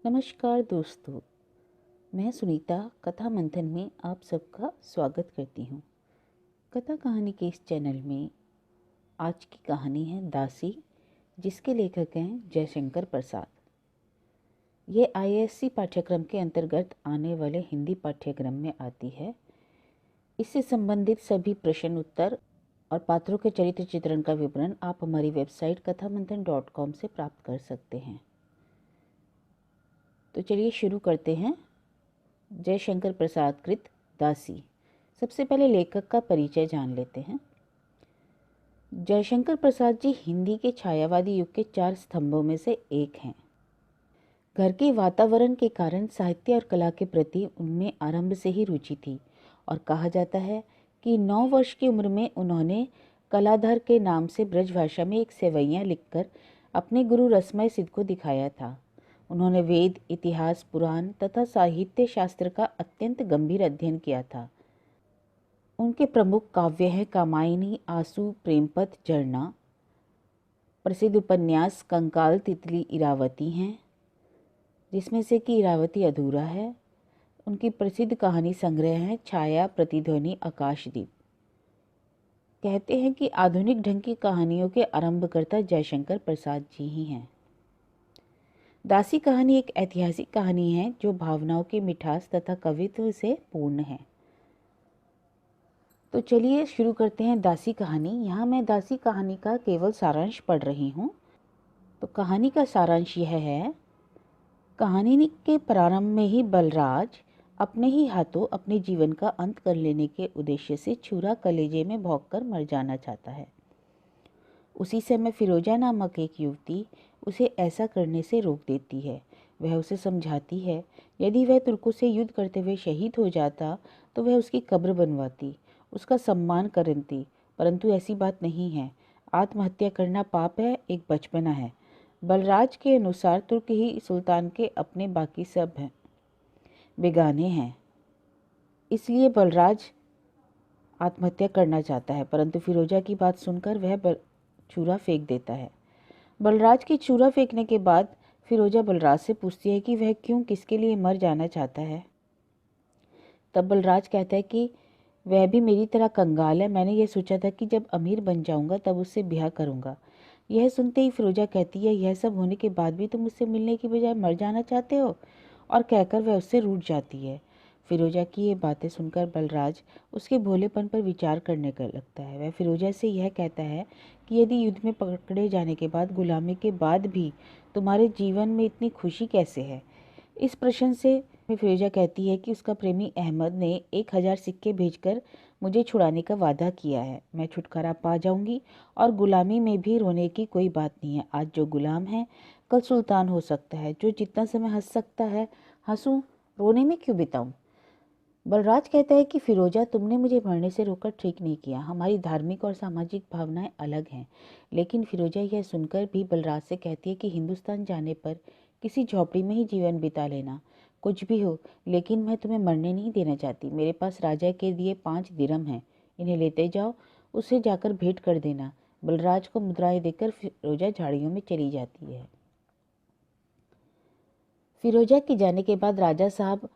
नमस्कार दोस्तों, मैं सुनीता कथा मंथन में आप सबका स्वागत करती हूँ। कथा कहानी के इस चैनल में आज की कहानी है दासी, जिसके लेखक हैं जयशंकर प्रसाद। ये आईएएससी पाठ्यक्रम के अंतर्गत आने वाले हिंदी पाठ्यक्रम में आती है। इससे संबंधित सभी प्रश्न उत्तर और पात्रों के चरित्र चित्रण का विवरण आप हमारी वेबसाइट kathamanthan.com से प्राप्त कर सकते हैं। तो चलिए शुरू करते हैं। जयशंकर प्रसाद कृत दासी। सबसे पहले लेखक का परिचय जान लेते हैं। जयशंकर प्रसाद जी हिंदी के छायावादी युग के 4 स्तंभों में से एक हैं। घर के वातावरण के कारण साहित्य और कला के प्रति उनमें आरंभ से ही रुचि थी और कहा जाता है कि 9 वर्ष की उम्र में उन्होंने कलाधर के नाम से ब्रजभाषा में एक सेवैया लिखकर अपने गुरु रसमय सिद्ध को दिखाया था। उन्होंने वेद, इतिहास, पुराण तथा साहित्य शास्त्र का अत्यंत गंभीर अध्ययन किया था। उनके प्रमुख काव्य हैं कामायनी, आंसू, प्रेमपथ, झरना। प्रसिद्ध उपन्यास कंकाल, तितली, इरावती हैं, जिसमें से कि इरावती अधूरा है। उनकी प्रसिद्ध कहानी संग्रह है छाया, प्रतिध्वनि, आकाशदीप। कहते हैं कि आधुनिक ढंग की कहानियों के आरंभकर्ता जयशंकर प्रसाद जी ही हैं। दासी कहानी एक ऐतिहासिक कहानी है जो भावनाओं की मिठास तथा कवित्व से पूर्ण है। तो चलिए शुरू करते हैं दासी कहानी। यहाँ मैं दासी कहानी का केवल सारांश पढ़ रही हूँ। तो कहानी का सारांश यह है। कहानी के प्रारंभ में ही बलराज अपने ही हाथों अपने जीवन का अंत कर लेने के उद्देश्य से छुरा कलेजे में भोंककर मर जाना चाहता है। उसी समय फिरोजा नामक एक युवती उसे ऐसा करने से रोक देती है। वह उसे समझाती है यदि वह तुर्कों से युद्ध करते हुए शहीद हो जाता तो वह उसकी कब्र बनवाती, उसका सम्मान करती, परंतु ऐसी बात नहीं है। आत्महत्या करना पाप है, एक बचपना है। बलराज के अनुसार तुर्क ही सुल्तान के अपने, बाकी सब हैं बेगाने हैं। इसलिए बलराज आत्महत्या करना चाहता है, परंतु फिरोजा की बात सुनकर वह छुरा फेंक देता है। बलराज के छुरा फेंकने के बाद फिरोजा बलराज से पूछती है कि वह क्यों, किसके लिए मर जाना चाहता है। तब बलराज कहता है कि वह भी मेरी तरह कंगाल है। मैंने यह सोचा था कि जब अमीर बन जाऊंगा तब उससे ब्याह करूंगा। यह सुनते ही फिरोजा कहती है, यह सब होने के बाद भी तुम मुझसे मिलने की बजाय मर जाना चाहते हो, और कहकर वह उससे रूठ जाती है। फिरोजा की ये बातें सुनकर बलराज उसके भोलेपन पर विचार करने का लगता है। वह फिरोजा से यह कहता है कि यदि युद्ध में पकड़े जाने के बाद, गुलामी के बाद भी तुम्हारे जीवन में इतनी खुशी कैसे है। इस प्रश्न से फिरोजा कहती है कि उसका प्रेमी अहमद ने 1000 सिक्के भेजकर मुझे छुड़ाने का वादा किया है। मैं छुटकारा पा जाऊंगी और गुलामी में भी रोने की कोई बात नहीं है। आज जो गुलाम है कल सुल्तान हो सकता है। जो जितना समय हंस सकता है हंसूं, रोने में क्यों बिताऊं। बलराज कहता है कि फिरोजा, तुमने मुझे मरने से रोककर ठीक नहीं किया। हमारी धार्मिक और सामाजिक भावनाएं अलग हैं। लेकिन फिरोजा यह सुनकर भी बलराज से कहती है कि हिंदुस्तान जाने पर किसी झोपड़ी में ही जीवन बिता लेना, कुछ भी हो, लेकिन मैं तुम्हें मरने नहीं देना चाहती। मेरे पास राजा के दिए 5 दिरहम हैं, इन्हें लेते जाओ, उसे जाकर भेंट कर देना। बलराज को मुद्राएं देकर फिरोजा झाड़ियों में चली जाती है। फिरोजा के जाने के बाद राजा साहब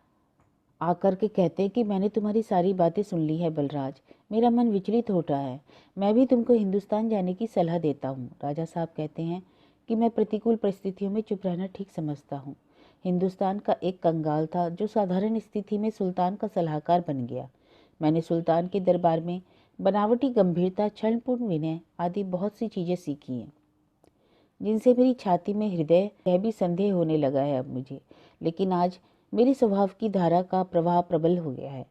आकर के कहते हैं कि मैंने तुम्हारी सारी बातें सुन ली है बलराज, मेरा मन विचलित हो रहा है। मैं भी तुमको हिंदुस्तान जाने की सलाह देता हूँ। राजा साहब कहते हैं कि मैं प्रतिकूल परिस्थितियों में चुप रहना ठीक समझता हूँ। हिंदुस्तान का एक कंगाल था जो साधारण स्थिति में सुल्तान का सलाहकार बन गया। मैंने सुल्तान के दरबार में बनावटी गंभीरता, क्षणपूर्ण विनय आदि बहुत सी चीज़ें सीखी हैं, जिनसे मेरी छाती में हृदय यह भी संदेह होने लगा है अब मुझे। लेकिन आज मेरी स्वभाव की धारा का प्रवाह प्रबल हो गया है।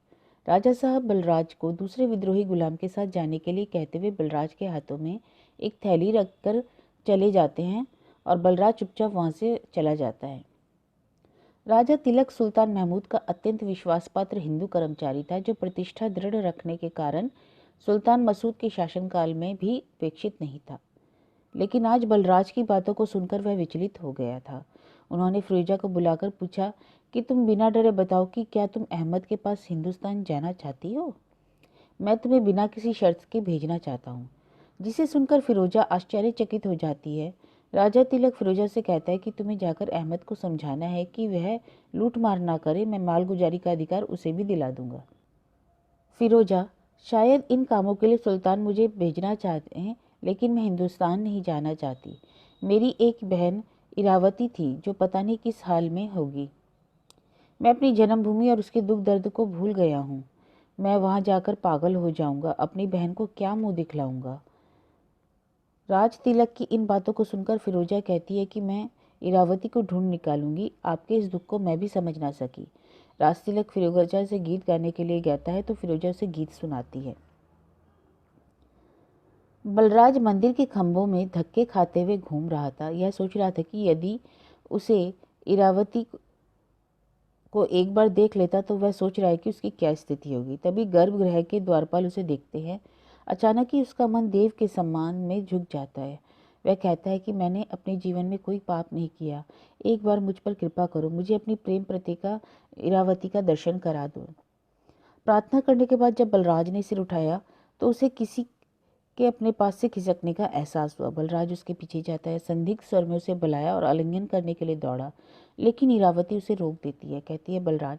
राजा साहब बलराज को दूसरे विद्रोही गुलाम के साथ जाने के लिए कहते हुए बलराज के हाथों में एक थैली रखकर चले जाते हैं और बलराज चुपचाप वहां से चला जाता है। राजा तिलक सुल्तान महमूद का अत्यंत विश्वासपात्र हिंदू कर्मचारी था, जो प्रतिष्ठा दृढ़ रखने के कारण सुल्तान मसूद के शासनकाल में भी उपेक्षित नहीं था। लेकिन आज बलराज की बातों को सुनकर वह विचलित हो गया था। उन्होंने फिरोजा को बुलाकर पूछा कि तुम बिना डरे बताओ कि क्या तुम अहमद के पास हिंदुस्तान जाना चाहती हो। मैं तुम्हें बिना किसी शर्त के भेजना चाहता हूँ। जिसे सुनकर फिरोजा आश्चर्यचकित हो जाती है। राजा तिलक फिरोजा से कहता है कि तुम्हें जाकर अहमद को समझाना है कि वह लूट मार ना करे, मैं मालगुजारी का अधिकार उसे भी दिला दूंगा। फिरोजा, शायद इन कामों के लिए सुल्तान मुझे भेजना चाहते हैं, लेकिन मैं हिंदुस्तान नहीं जाना चाहती। मेरी एक बहन इरावती थी जो पता नहीं किस हाल में होगी। मैं अपनी जन्मभूमि और उसके दुख दर्द को भूल गया हूँ। मैं वहाँ जाकर पागल हो जाऊंगा, अपनी बहन को क्या मुंह दिखलाऊंगा। राज तिलक की इन बातों को सुनकर फिरोजा कहती है कि मैं इरावती को ढूंढ निकालूंगी, आपके इस दुख को मैं भी समझ ना सकी। राज तिलक फिरोजा से गीत गाने के लिए कहता है तो फिरोजा उसे गीत सुनाती है। बलराज मंदिर के खंभों में धक्के खाते हुए घूम रहा था। यह सोच रहा था कि यदि उसे इरावती को एक बार देख लेता तो वह सोच रहा है कि उसकी क्या स्थिति होगी। तभी गर्भगृह के द्वारपाल उसे देखते हैं। अचानक ही उसका मन देव के सम्मान में झुक जाता है। वह कहता है कि मैंने अपने जीवन में कोई पाप नहीं किया, एक बार मुझ पर कृपा करो, मुझे अपनी प्रेम प्रतिका इरावती का दर्शन करा दो। प्रार्थना करने के बाद जब बलराज ने सिर उठाया तो उसे किसी के अपने पास से खिसकने का एहसास हुआ। बलराज उसके पीछे जाता है, संदिग्ध स्वर में उसे बुलाया और आलिंगन करने के लिए दौड़ा, लेकिन इरावती उसे रोक देती है। कहती है, बलराज,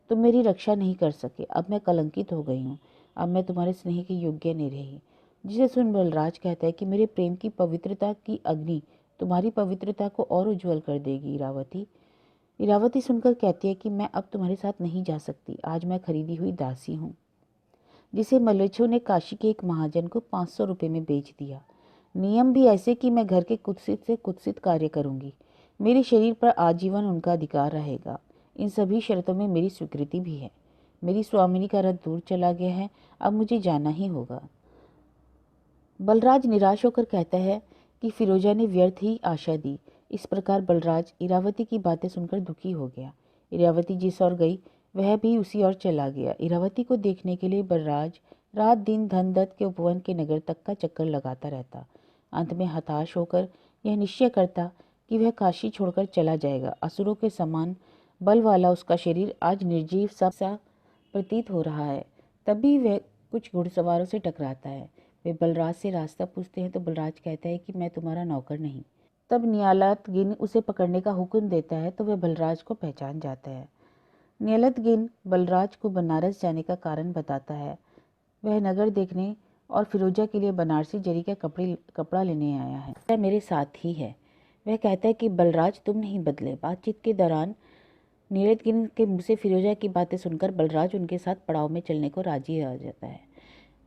तुम मेरी रक्षा नहीं कर सके, अब मैं कलंकित हो गई हूँ, अब मैं तुम्हारे स्नेह के योग्य नहीं रही। जिसे सुन बलराज कहता है कि मेरे प्रेम की पवित्रता की अग्नि तुम्हारी पवित्रता को और उज्जवल कर देगी। इरावती सुनकर कहती है कि मैं अब तुम्हारे साथ नहीं जा सकती, आज मैं खरीदी हुई दासी हूँ, जिसे मलेच्छों ने काशी के एक महाजन को 500 रुपये में बेच दिया। नियम भी ऐसे कि मैं घर के कुत्सित से कुत्सित कार्य करूंगी। मेरे शरीर पर आजीवन उनका अधिकार रहेगा। इन सभी शर्तों में मेरी स्वीकृति भी है। मेरी स्वामिनी का रथ दूर चला गया है, अब मुझे जाना ही होगा। बलराज निराश होकर कहता है कि फिरोजा ने व्यर्थ ही आशा दी। इस प्रकार बलराज इरावती की बातें सुनकर दुखी हो गया। इरावती जिस ओर गई वह भी उसी ओर चला गया। इरावती को देखने के लिए बलराज रात दिन धनदत्त के उपवन के नगर तक का चक्कर लगाता रहता। अंत में हताश होकर यह निश्चय करता कि वह काशी छोड़कर चला जाएगा। असुरों के समान बल वाला उसका शरीर आज निर्जीव सा प्रतीत हो रहा है। तभी वह कुछ घुड़सवारों से टकराता है। वे बलराज से रास्ता पूछते हैं तो बलराज कहता है कि मैं तुम्हारा नौकर नहीं। तब नियालतगिन उसे पकड़ने का हुक्म देता है तो वह बलराज को पहचान जाता है। नियालतगिन बलराज को बनारस जाने का कारण बताता है। वह नगर देखने और फिरोजा के लिए बनारसी जरी का कपड़ा लेने आया है। वह मेरे साथ ही है। वह कहता है कि बलराज तुम नहीं बदले। बातचीत के दौरान नियालतगिन के मुँह से फिरोजा की बातें सुनकर बलराज उनके साथ पड़ाव में चलने को राजी हो जाता है।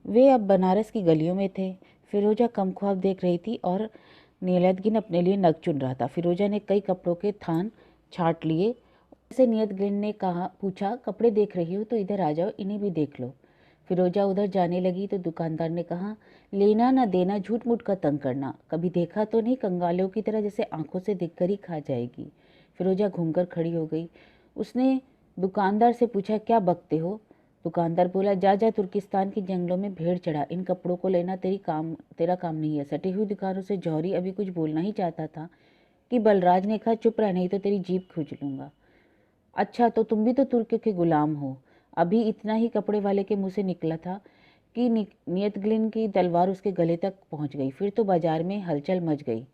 वे अब बनारस की गलियों में थे। फिरोजा कम ख्वाब देख रही थी और नियतगिन अपने लिए नग चुन रहा था। फिरोजा ने कई कपड़ों के थान छाट लिए। से नियतगिन ने पूछा, कपड़े देख रही हो तो इधर आ जाओ, इन्हें भी देख लो। फिरोजा उधर जाने लगी तो दुकानदार ने कहा, लेना ना देना, झूठ मूठ का तंग करना, कभी देखा तो नहीं, कंगालों की तरह जैसे आंखों से देखकर ही खा जाएगी। फिरोजा घूमकर खड़ी हो गई। उसने दुकानदार से पूछा, क्या बकते हो? दुकानदार बोला, जा जा तुर्किस्तान के जंगलों में भेड़ चढ़ा, इन कपड़ों को लेना तेरा काम नहीं है। सटी हुई दुकानों से जौहरी अभी कुछ बोलना ही चाहता था कि बलराज ने कहा, चुप रह, नहीं तो तेरी जीभ खींच लूंगा। अच्छा, तो तुम भी तो तुर्क के गुलाम हो। अभी इतना ही कपड़े वाले के मुंह से निकला था कि नियतगिन की तलवार उसके गले तक पहुंच गई। फिर तो बाजार में हलचल मच गई।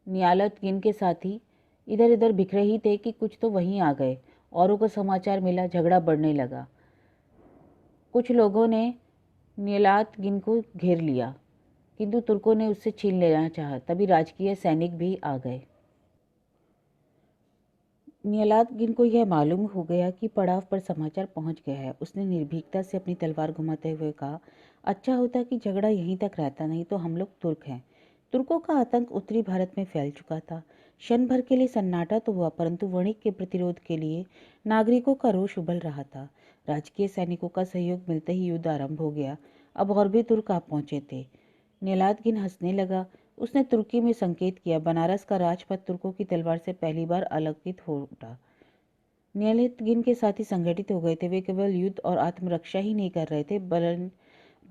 नियालतगिन के साथी इधर उधर बिखरे ही थे कि कुछ तो वहीं आ गए। औरों को समाचार मिला, झगड़ा बढ़ने लगा। कुछ लोगों ने नियालतगिन को घेर लिया, किंतु तुर्कों ने उससे छीन लेना चाहा। तभी राजकीय सैनिक भी आ गए। नियालतगिन को यह मालूम हो गया कि पड़ाव पर समाचार पहुंच गया है। उसने निर्भीकता से अपनी तलवार घुमाते हुए कहा, अच्छा होता कि झगड़ा यहीं तक रहता, नहीं तो हम लोग तुर्क हैं। तुर्कों का आतंक उत्तरी भारत में फैल चुका था। क्षण भर के लिए सन्नाटा तो हुआ, परंतु वणिक के प्रतिरोध के लिए नागरिकों का रोष उबल रहा था। राजकीय सैनिकों का सहयोग मिलते ही युद्ध आरंभ हो गया। अब और भी तुर्क आ पहुंचे थे। नियालतगिन हंसने लगा। उसने तुर्की में संकेत किया। बनारस का राजपथ तुर्कों की तलवार से पहली बार अलंकृत हो उठा। नियालतगिन के साथी संगठित हो गए थे। वे केवल युद्ध और आत्मरक्षा ही नहीं कर रहे थे, बल्कि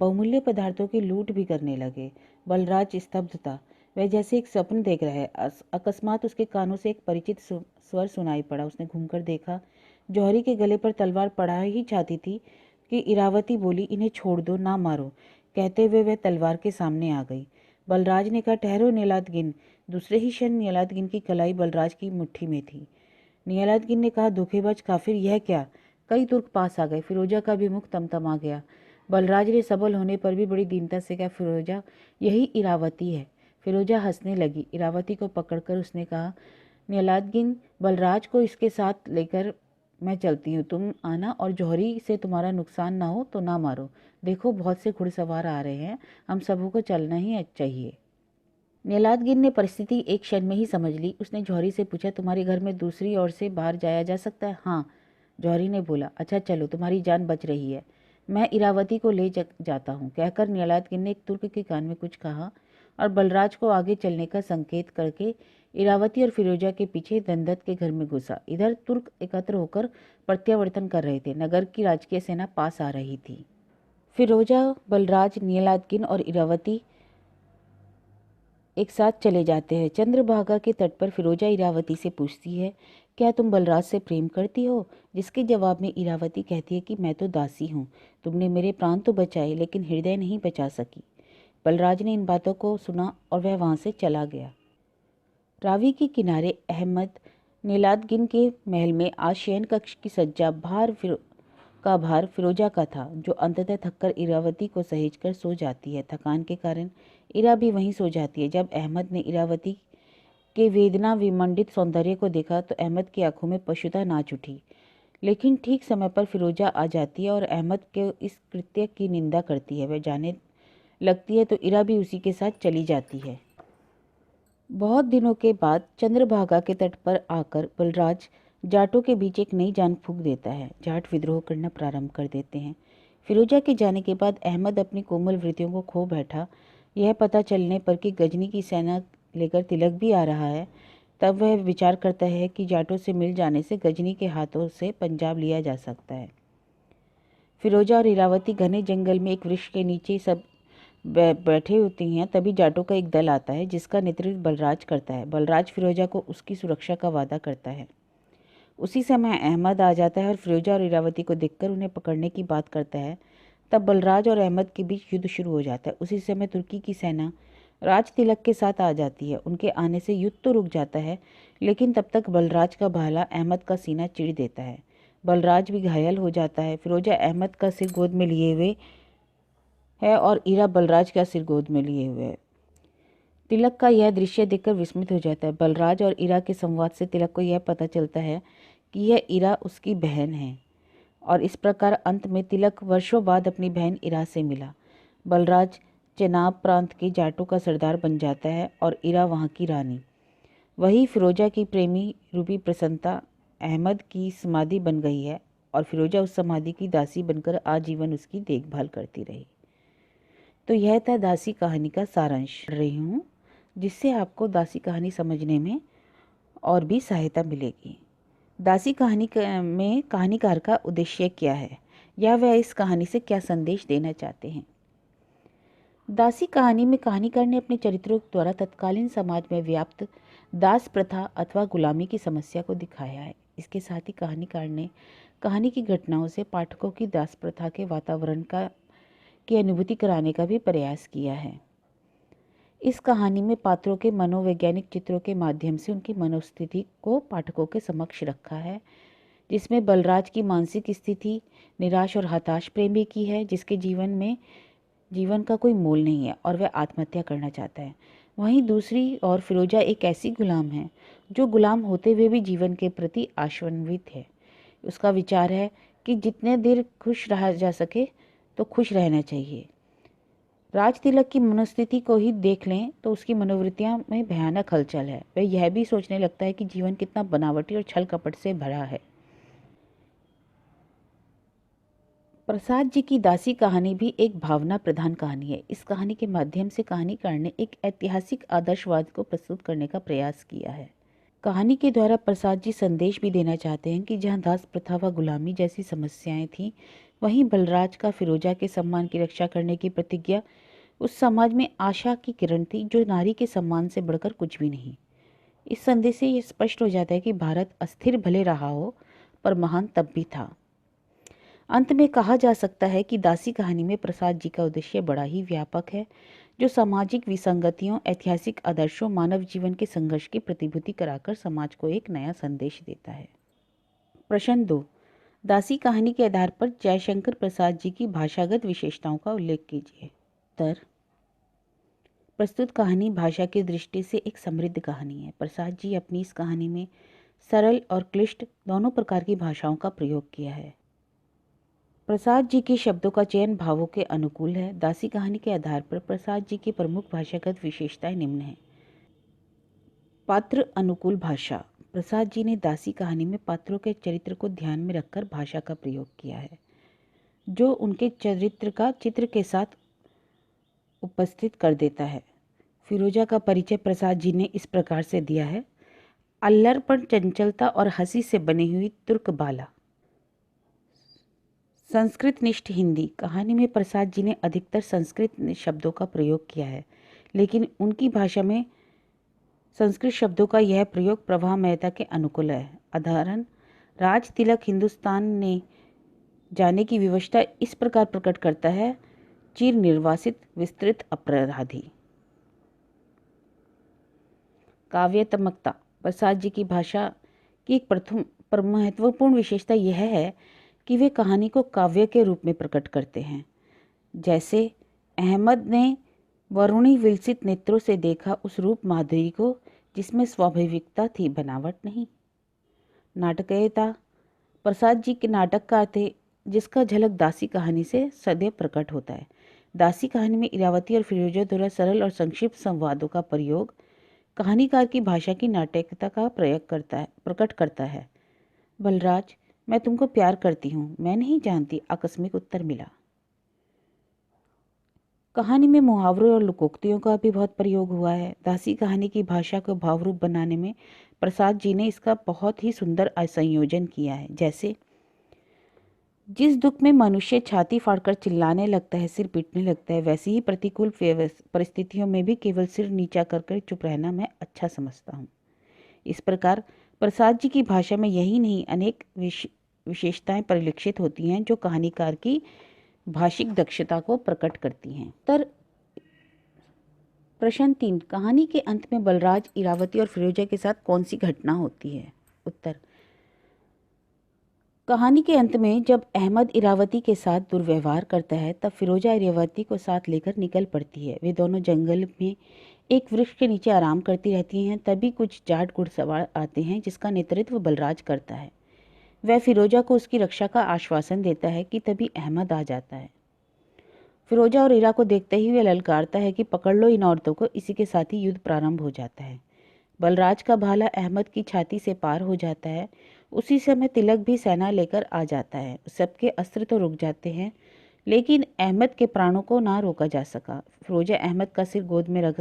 बहुमूल्य पदार्थों की लूट भी करने लगे। बलराज स्तब्ध था। वह जैसे एक स्वप्न देख रहा है। अकस्मात उसके कानों से एक परिचित स्वर सुनाई पड़ा। उसने घूमकर देखा। जौहरी के गले पर तलवार पड़ा ही चाहती थी कि इरावती बोली, इन्हें छोड़ दो, ना मारो। कहते हुए वह तलवार के सामने आ गई। बलराज ने कहा, ठहरो नियालतगिन, दूसरे ही क्षण नियालादगिन की कलाई बलराज की मुट्ठी में थी। नियालादगिन ने कहा, धोखेबाज काफिर, यह क्या? कई तुर्क पास आ गए। फिरोजा का भी मुख तमतमा गया। बलराज ने सबल होने पर भी बड़ी दीनता से कहा, फिरोजा, यही इरावती है। फिरोजा हंसने लगी। इरावती को पकड़कर उसने कहा, नियालादगिन, बलराज को इसके साथ लेकर मैं चलती हूँ, तुम आना, और जौहरी से तुम्हारा नुकसान ना हो तो ना मारो। देखो बहुत से घुड़सवार आ रहे हैं, हम सबों को चलना ही चाहिए। नियालादगिन ने परिस्थिति एक क्षण में ही समझ ली। उसने जौहरी से पूछा, तुम्हारे घर में दूसरी ओर से बाहर जाया जा सकता है? हाँ, जौहरी ने बोला। अच्छा चलो, तुम्हारी जान बच रही है, मैं इरावती को ले जाता हूँ। कहकर नियालादगिन ने एक तुर्क के कान में कुछ कहा और बलराज को आगे चलने का संकेत करके इरावती और फिरोजा के पीछे दंदत के घर में घुसा। इधर तुर्क एकत्र होकर प्रत्यावर्तन कर रहे थे। नगर की राजकीय सेना पास आ रही थी। फिरोजा, बलराज, नियालादगिन और इरावती एक साथ चले जाते हैं। चंद्रभागा के तट पर फिरोजा इरावती से पूछती है, क्या तुम बलराज से प्रेम करती हो? जिसके जवाब में इरावती कहती है कि मैं तो दासी हूँ। तुमने मेरे प्राण तो बचाए, लेकिन हृदय नहीं बचा सकी। बलराज ने इन बातों को सुना और वह वहां से चला गया। रावी के किनारे अहमद नियालादगिन के महल में आज शयन कक्ष की सज्जा भार फिरोजा का था, जो अंततः थककर इरावती को सहेजकर सो जाती है। थकान के कारण इरा भी वहीं सो जाती है। जब अहमद ने इरावती के वेदना विमंडित सौंदर्य को देखा तो अहमद की आंखों में पशुता नाच उठी। लेकिन ठीक समय पर फिरोजा आ जाती है और अहमद के इस कृत्य की निंदा करती है। वह जाने लगती है तो इरा भी उसी के साथ चली जाती है। बहुत दिनों के बाद चंद्रभागा के तट पर आकर बलराज जाटों के बीच एक नई जान फूंक देता है। जाट विद्रोह करना प्रारंभ कर देते हैं। फिरोजा के जाने के बाद अहमद अपनी कोमल वृत्तियों को खो बैठा। यह पता चलने पर कि गजनी की सेना लेकर तिलक भी आ रहा है, तब वह विचार करता है कि जाटों से मिल जाने से गजनी के हाथों से पंजाब लिया जा सकता है। फिरोजा और इरावती घने जंगल में एक वृक्ष के नीचे सब बैठे होती हैं। तभी जाटों का एक दल आता है, जिसका नेतृत्व बलराज करता है। बलराज फिरोजा को उसकी सुरक्षा का वादा करता है। उसी समय अहमद आ जाता है और फिरोजा और इरावती को देखकर उन्हें पकड़ने की बात करता है। तब बलराज और अहमद के बीच युद्ध शुरू हो जाता है। उसी समय तुर्की की सेना राज तिलक के साथ आ जाती है। उनके आने से युद्ध तो रुक जाता है, लेकिन तब तक बलराज का भाला अहमद का सीना चीर देता है। बलराज भी घायल हो जाता है। फिरोजा अहमद का सिर गोद में लिए हुए है और इरा बलराज का सिर गोद में लिए हुए है। तिलक का यह दृश्य देखकर विस्मित हो जाता है। बलराज और इरा के संवाद से तिलक को यह पता चलता है कि यह इरा उसकी बहन है, और इस प्रकार अंत में तिलक वर्षों बाद अपनी बहन इरा से मिला। बलराज चेनाब प्रांत के जाटों का सरदार बन जाता है और इरा वहाँ की रानी। वही फिरोजा की प्रेमी रूपी प्रसन्नता अहमद की समाधि बन गई है, और फिरोजा उस समाधि की दासी बनकर आजीवन उसकी देखभाल करती रही। तो यह था दासी कहानी का सारांश रही हूँ, जिससे आपको दासी कहानी समझने में और भी सहायता मिलेगी। दासी कहानी में कहानीकार का उद्देश्य क्या है, या वह इस कहानी से क्या संदेश देना चाहते हैं। दासी कहानी में कहानीकार ने अपने चरित्रों द्वारा तत्कालीन समाज में व्याप्त दास प्रथा अथवा गुलामी की समस्या को दिखाया है। इसके साथ ही कहानीकार ने कहानी की घटनाओं से पाठकों की दास प्रथा के वातावरण की अनुभूति कराने का भी प्रयास किया है। इस कहानी में पात्रों के मनोवैज्ञानिक चित्रों के माध्यम से उनकी मनोस्थिति को पाठकों के समक्ष रखा है, जिसमें बलराज की मानसिक स्थिति निराश और हताश प्रेमी की है, जिसके जीवन का कोई मोल नहीं है और वह आत्महत्या करना चाहता है। वहीं दूसरी ओर फिरोजा एक ऐसी गुलाम है जो गुलाम होते हुए भी जीवन के प्रति आशान्वित है। उसका विचार है कि जितने देर खुश रहा जा सके तो खुश रहना चाहिए। राज तिलक की मनोस्थिति को ही देख लें तो उसकी मनोवृत्तियां में भयानक हलचल है। वह यह भी सोचने लगता है कि जीवन कितना बनावटी और छल कपट से भरा है। प्रसाद जी की दासी कहानी भी एक भावना प्रधान कहानी है। इस कहानी के माध्यम से कहानीकार ने एक ऐतिहासिक आदर्शवाद को प्रस्तुत करने का प्रयास किया है। कहानी के द्वारा प्रसाद जी संदेश भी देना चाहते हैं कि जहाँ दास प्रथा व गुलामी जैसी समस्याएं थीं, वहीं बलराज का फिरोजा के सम्मान की रक्षा करने की प्रतिज्ञा उस समाज में आशा की किरण थी जो नारी के सम्मान से बढ़कर कुछ भी नहीं। इस संदेश से यह स्पष्ट हो जाता है कि भारत अस्थिर भले रहा हो, पर महान तब भी था। अंत में कहा जा सकता है कि दासी कहानी में प्रसाद जी का उद्देश्य बड़ा ही व्यापक है, जो सामाजिक विसंगतियों, ऐतिहासिक आदर्शों, मानव जीवन के संघर्ष की प्रतिभूति कराकर समाज को एक नया संदेश देता है। प्रश्न 2, दासी कहानी के आधार पर जयशंकर प्रसाद जी की भाषागत विशेषताओं का उल्लेख कीजिए। उत्तर, प्रस्तुत कहानी भाषा की दृष्टि से एक समृद्ध कहानी है। प्रसाद जी अपनी इस कहानी में सरल और क्लिष्ट दोनों प्रकार की भाषाओं का प्रयोग किया है। प्रसाद जी के शब्दों का चयन भावों के अनुकूल है। दासी कहानी के आधार पर प्रसाद जी की प्रमुख भाषागत विशेषताएं निम्न हैं। पात्र अनुकूल भाषा। प्रसाद जी ने दासी कहानी में पात्रों के चरित्र को ध्यान में रखकर भाषा का प्रयोग किया है, जो उनके चरित्र का चित्र के साथ उपस्थित कर देता है। फिरोजा का परिचय प्रसाद जी ने इस प्रकार से दिया है। अल्लड़पन, चंचलता और हंसी से बनी हुई तुर्क बाला। संस्कृत निष्ठ हिंदी। कहानी में प्रसाद जी ने अधिकतर संस्कृत शब्दों का प्रयोग किया है, लेकिन उनकी भाषा में संस्कृत शब्दों का यह प्रयोग प्रवाहमयता के अनुकूल है। उदाहरण, राज तिलक हिंदुस्तान ने जाने की विवशता इस प्रकार प्रकट करता है, चिर निर्वासित विस्तृत अपराधी। काव्यात्मकता। प्रसाद जी की भाषा की एक महत्वपूर्ण विशेषता यह है कि वे कहानी को काव्य के रूप में प्रकट करते हैं। जैसे अहमद ने वरुणी विलसित नेत्रों से देखा उस रूप माधुरी को जिसमें स्वाभाविकता थी, बनावट नहीं। नाटकीयता। प्रसाद जी के नाटक का अर्थ है जिसका झलक दासी कहानी से सदैव प्रकट होता है। दासी कहानी में इरावती और फिरोजा द्वारा सरल और संक्षिप्त संवादों का प्रयोग कहानीकार की भाषा की नाटकीयता का प्रकट करता है। बलराज, मैं तुमको प्यार करती हूँ। मैं नहीं जानती, आकस्मिक उत्तर मिला। कहानी में मुहावरों और लोकोक्तियों का भी बहुत प्रयोग हुआ है। दासी कहानी की भाषा को भावरूप बनाने में प्रसाद जी ने इसका बहुत ही सुंदर संयोजन किया है। जैसे, जिस दुख में मनुष्य छाती फाड़कर चिल्लाने लगता है, सिर पीटने लगता है, वैसी ही प्रतिकूल परिस्थितियों में भी केवल सिर नीचा कर चुप रहना मैं अच्छा समझता हूँ। इस प्रकार प्रसाद जी की भाषा में यही नहीं अनेक विशेषताएं परिलक्षित होती हैं जो कहानीकार की भाषिक दक्षता को प्रकट करती हैं। प्रश्न 3, कहानी के अंत में बलराज, इरावती और फिरोजा के साथ कौन सी घटना होती है? उत्तर, कहानी के अंत में जब अहमद इरावती के साथ दुर्व्यवहार करता है तब फिरोजा इरावती को साथ लेकर निकल पड़ती है। वे दोनों जंगल में एक वृक्ष के नीचे आराम करती रहती हैं। तभी कुछ जाट घुड़सवार आते हैं जिसका नेतृत्व बलराज करता है। वह फिरोजा को उसकी रक्षा का आश्वासन देता है कि तभी अहमद आ जाता है। फिरोजा और इरा को देखते ही वह ललकारता है कि पकड़ लो इन औरतों को। इसी के साथ ही युद्ध प्रारंभ हो जाता है। बलराज का भाला अहमद की छाती से पार हो जाता है। उसी समय तिलक भी सेना लेकर आ जाता है। सबके अस्त्र तो रुक जाते हैं, लेकिन अहमद के प्राणों को ना रोका जा सका। फिरोजा अहमद का सिर गोद में रख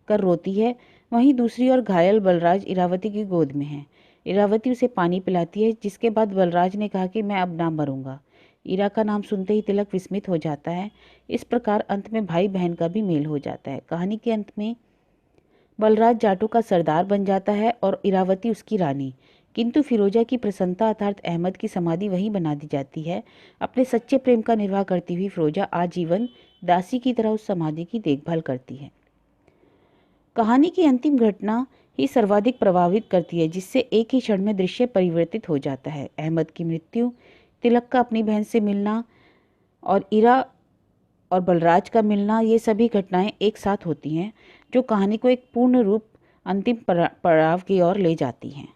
कर रोती है। वहीं दूसरी ओर घायल बलराज इरावती की गोद में है। इरावती उसे पानी पिलाती है, जिसके बाद बलराज ने कहा कि मैं अब ना मरूंगा। इरा का नाम सुनते ही तिलक विस्मित हो जाता है। इस प्रकार अंत में भाई बहन का भी मेल हो जाता है। कहानी के अंत में बलराज जाटों का सरदार बन जाता है और इरावती उसकी रानी। किंतु फिरोजा की प्रसन्नता अर्थात अहमद की समाधि वहीं बना दी जाती है। अपने सच्चे प्रेम का निर्वाह करती हुई फिरोजा आजीवन दासी की तरह उस समाधि की देखभाल करती है। कहानी की अंतिम घटना ही सर्वाधिक प्रभावित करती है, जिससे एक ही क्षण में दृश्य परिवर्तित हो जाता है। अहमद की मृत्यु, तिलक का अपनी बहन से मिलना और इरा और बलराज का मिलना, ये सभी घटनाएं एक साथ होती हैं जो कहानी को एक पूर्ण रूप अंतिम पड़ाव की ओर ले जाती हैं।